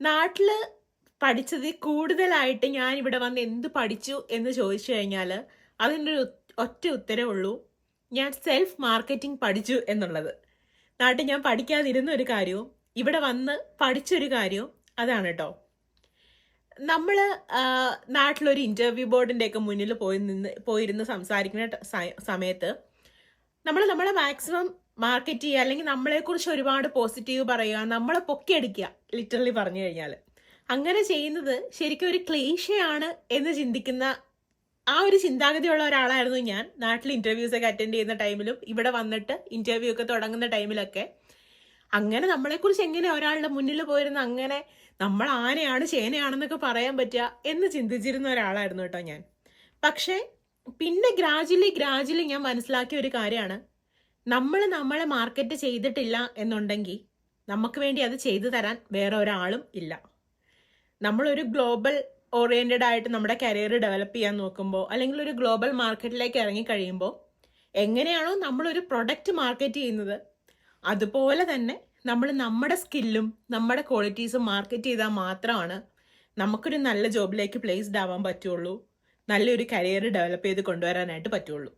നാട്ടില് പഠിച്ചതിൽ കൂടുതലായിട്ട് ഞാൻ ഇവിടെ വന്ന് എന്ത് പഠിച്ചു എന്ന് ചോദിച്ചു കഴിഞ്ഞാൽ അതിൻ്റെ ഒരു ഒറ്റ ഉത്തരവേ ഉള്ളൂ, ഞാൻ സെൽഫ് മാർക്കറ്റിംഗ് പഠിച്ചു എന്നുള്ളത്. നാട്ടിൽ ഞാൻ പഠിക്കാതിരുന്ന ഒരു കാര്യവും ഇവിടെ വന്ന് പഠിച്ചൊരു കാര്യവും അതാണ് കേട്ടോ. നമ്മൾ നാട്ടിലൊരു ഇൻ്റർവ്യൂ ബോർഡിൻ്റെയൊക്കെ മുന്നിൽ പോയിരുന്ന് സംസാരിക്കുന്ന സമയത്ത് നമ്മളെ മാക്സിമം മാർക്കറ്റ് ചെയ്യുക, അല്ലെങ്കിൽ നമ്മളെക്കുറിച്ച് ഒരുപാട് പോസിറ്റീവ് പറയുക, നമ്മളെ പൊക്കിയടിക്കുക, ലിറ്ററലി പറഞ്ഞു കഴിഞ്ഞാൽ. അങ്ങനെ ചെയ്യുന്നത് ശരിക്കും ഒരു ക്ലീശയാണ് എന്ന് ചിന്തിക്കുന്ന ആ ഒരു ചിന്താഗതിയുള്ള ഒരാളായിരുന്നു ഞാൻ. നാട്ടിൽ ഇൻ്റർവ്യൂസ് ഒക്കെ അറ്റൻഡ് ചെയ്യുന്ന ടൈമിലും ഇവിടെ വന്നിട്ട് ഇൻ്റർവ്യൂ ഒക്കെ തുടങ്ങുന്ന ടൈമിലൊക്കെ അങ്ങനെ നമ്മളെക്കുറിച്ച് എങ്ങനെ ഒരാളുടെ മുന്നിൽ പോയിരുന്ന അങ്ങനെ നമ്മൾ ആനയാണ് ചേനയാണെന്നൊക്കെ പറയാൻ പറ്റുക എന്ന് ചിന്തിച്ചിരുന്ന ഒരാളായിരുന്നു കേട്ടോ ഞാൻ. പക്ഷേ പിന്നെ ഗ്രാജുവലി ഞാൻ മനസ്സിലാക്കിയ ഒരു കാര്യമാണ്, നമ്മളെ മാർക്കറ്റ് ചെയ്തിട്ടില്ല എന്നുണ്ടെങ്കിൽ നമുക്ക് വേണ്ടി അത് ചെയ്തു തരാൻ വേറെ ഒരാളും ഇല്ല. നമ്മളൊരു ഗ്ലോബൽ ഓറിയൻറ്റഡ് ആയിട്ട് നമ്മുടെ കരിയർ ഡെവലപ്പ് ചെയ്യാൻ നോക്കുമ്പോൾ, അല്ലെങ്കിൽ ഒരു ഗ്ലോബൽ മാർക്കറ്റിലേക്ക് ഇറങ്ങിക്കഴിയുമ്പോൾ എങ്ങനെയാണോ നമ്മളൊരു പ്രൊഡക്റ്റ് മാർക്കറ്റ് ചെയ്യുന്നത്, അതുപോലെ തന്നെ നമ്മൾ നമ്മുടെ സ്കില്ലും നമ്മുടെ ക്വാളിറ്റീസും മാർക്കറ്റ് ചെയ്താൽ മാത്രമാണ് നമുക്കൊരു നല്ല ജോബിലേക്ക് പ്ലേസ്ഡ് ആവാൻ പറ്റുള്ളൂ, നല്ലൊരു കരിയർ ഡെവലപ്പ് ചെയ്ത് കൊണ്ടുവരാനായിട്ട് പറ്റുള്ളൂ.